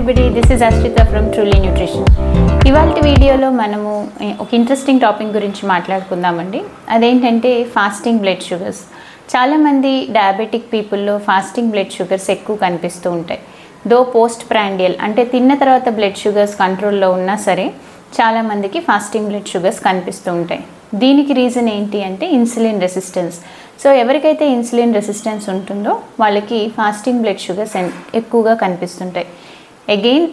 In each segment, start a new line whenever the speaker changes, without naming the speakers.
everybody, this is Ashrita from Truly Nutrition. ఇవాల్టి వీడియోలో మనము ఒక ఇంట్రెస్టింగ్ టాపిక్ గురించి మాట్లాడుకుందామండి. అదేంటంటే ఫాస్టింగ్ బ్లడ్ షుగర్స్. చాలామంది డయాబెటిక్ పీపుల్లో ఫాస్టింగ్ బ్లడ్ షుగర్స్ ఎక్కువ కనిపిస్తూ ఉంటాయి. దో పోస్ట్ ప్రాండియల్ అంటే తిన్న తర్వాత బ్లడ్ షుగర్స్ కంట్రోల్లో ఉన్నా సరే చాలామందికి ఫాస్టింగ్ బ్లడ్ షుగర్స్ కనిపిస్తూ ఉంటాయి. దీనికి రీజన్ ఏంటి అంటే ఇన్సులిన్ రెసిస్టెన్స్. సో ఎవరికైతే ఇన్సులిన్ రెసిస్టెన్స్ ఉంటుందో వాళ్ళకి ఫాస్టింగ్ బ్లడ్ షుగర్స్ ఎక్కువగా కనిపిస్తుంటాయి. అగైన్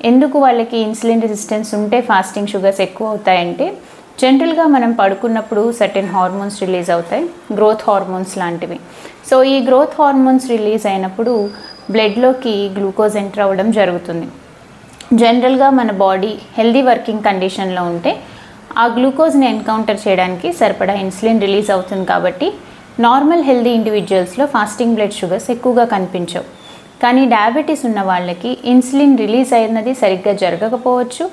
ఎందుకు వాళ్ళకి ఇన్సులిన్ రెసిస్టెన్స్ ఉంటే ఫాస్టింగ్ షుగర్స్ ఎక్కువ అవుతాయంటే జనరల్గా మనం పడుకున్నప్పుడు సర్టెన్ హార్మోన్స్ రిలీజ్ అవుతాయి, గ్రోత్ హార్మోన్స్ లాంటివి. సో ఈ గ్రోత్ హార్మోన్స్ రిలీజ్ అయినప్పుడు బ్లడ్లోకి గ్లూకోజ్ ఎంటర్ అవ్వడం జరుగుతుంది. జనరల్గా మన బాడీ హెల్దీ వర్కింగ్ కండిషన్లో ఉంటే ఆ గ్లూకోజ్ని ఎన్కౌంటర్ చేయడానికి సరిపడా ఇన్సులిన్ రిలీజ్ అవుతుంది. కాబట్టి నార్మల్ హెల్దీ ఇండివిజువల్స్లో ఫాస్టింగ్ బ్లడ్ షుగర్స్ ఎక్కువగా కనిపించవు. కానీ డయాబెటీస్ ఉన్న వాళ్ళకి ఇన్సులిన్ రిలీజ్ అయినది సరిగ్గా జరగకపోవచ్చు,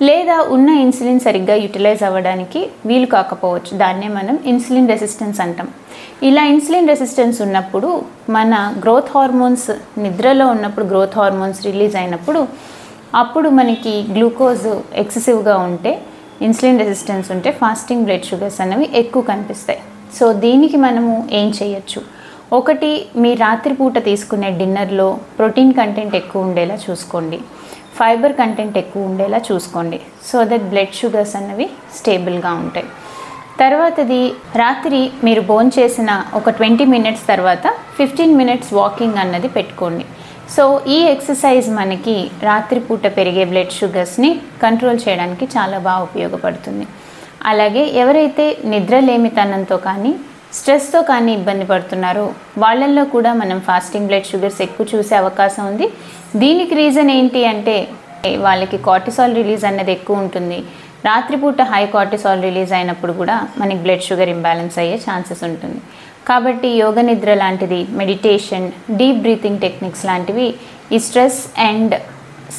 లేదా ఉన్న ఇన్సులిన్ సరిగ్గా యూటిలైజ్ అవ్వడానికి వీలు కాకపోవచ్చు. దాన్నే మనం ఇన్సులిన్ రెసిస్టెన్స్ అంటాం. ఇలా ఇన్సులిన్ రెసిస్టెన్స్ ఉన్నప్పుడు మన గ్రోత్ హార్మోన్స్ నిద్రలో ఉన్నప్పుడు గ్రోత్ హార్మోన్స్ రిలీజ్ అయినప్పుడు అప్పుడు మనకి గ్లూకోజ్ ఎక్సెసివ్గా ఉంటే ఇన్సులిన్ రెసిస్టెన్స్ ఉంటే ఫాస్టింగ్ బ్లడ్ షుగర్స్ అనేవి ఎక్కువ కనిపిస్తాయి. సో దీనికి మనము ఏం చేయొచ్చు? ఒకటి, మీ రాత్రిపూట తీసుకునే డిన్నర్లో ప్రోటీన్ కంటెంట్ ఎక్కువ ఉండేలా చూసుకోండి, ఫైబర్ కంటెంట్ ఎక్కువ ఉండేలా చూసుకోండి. సో దట్ బ్లడ్ షుగర్స్ అనేవి స్టేబుల్గా ఉంటాయి. తర్వాతది, రాత్రి మీరు భోంచేసిన ఒక 20 minutes తర్వాత 15 minutes వాకింగ్ అన్నది పెట్టుకోండి. సో ఈ ఎక్సర్సైజ్ మనకి రాత్రిపూట పెరిగే బ్లడ్ షుగర్స్ని కంట్రోల్ చేయడానికి చాలా బాగా ఉపయోగపడుతుంది. అలాగే ఎవరైతే నిద్రలేమితనంతో కానీ స్ట్రెస్తో కానీ ఇబ్బంది పడుతున్నారో వాళ్ళల్లో కూడా మనం ఫాస్టింగ్ బ్లడ్ షుగర్స్ ఎక్కువ చూసే అవకాశం ఉంది. దీనికి రీజన్ ఏంటి అంటే వాళ్ళకి కార్టిసాల్ రిలీజ్ అన్నది ఎక్కువ ఉంటుంది. రాత్రిపూట హై కార్టిసాల్ రిలీజ్ అయినప్పుడు కూడా మనకి బ్లడ్ షుగర్ ఇంబ్యాలెన్స్ అయ్యే ఛాన్సెస్ ఉంటుంది. కాబట్టి యోగ నిద్ర లాంటిది, మెడిటేషన్, డీప్ బ్రీతింగ్ టెక్నిక్స్ లాంటివి ఈ స్ట్రెస్ అండ్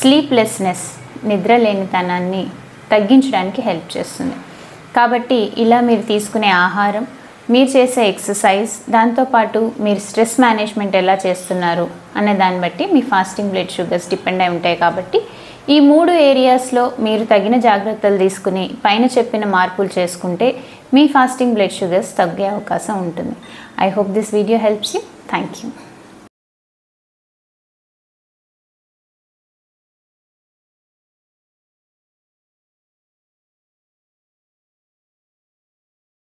స్లీప్లెస్నెస్, నిద్ర లేనితనాన్ని తగ్గించడానికి హెల్ప్ చేస్తుంది. కాబట్టి ఇలా మీరు తీసుకునే ఆహారం, మీరు చేసే ఎక్సర్సైజ్, దాంతోపాటు మీరు స్ట్రెస్ మేనేజ్మెంట్ ఎలా చేస్తున్నారు అనే దాన్ని బట్టి మీ ఫాస్టింగ్ బ్లడ్ షుగర్స్ డిపెండ్ అయి ఉంటాయి. కాబట్టి ఈ 3 ఏరియాస్లో మీరు తగిన జాగ్రత్తలు తీసుకుని పైన చెప్పిన మార్పులు చేసుకుంటే మీ ఫాస్టింగ్ బ్లడ్ షుగర్స్ తగ్గే అవకాశం ఉంటుంది. I hope this video helps you. Thank you.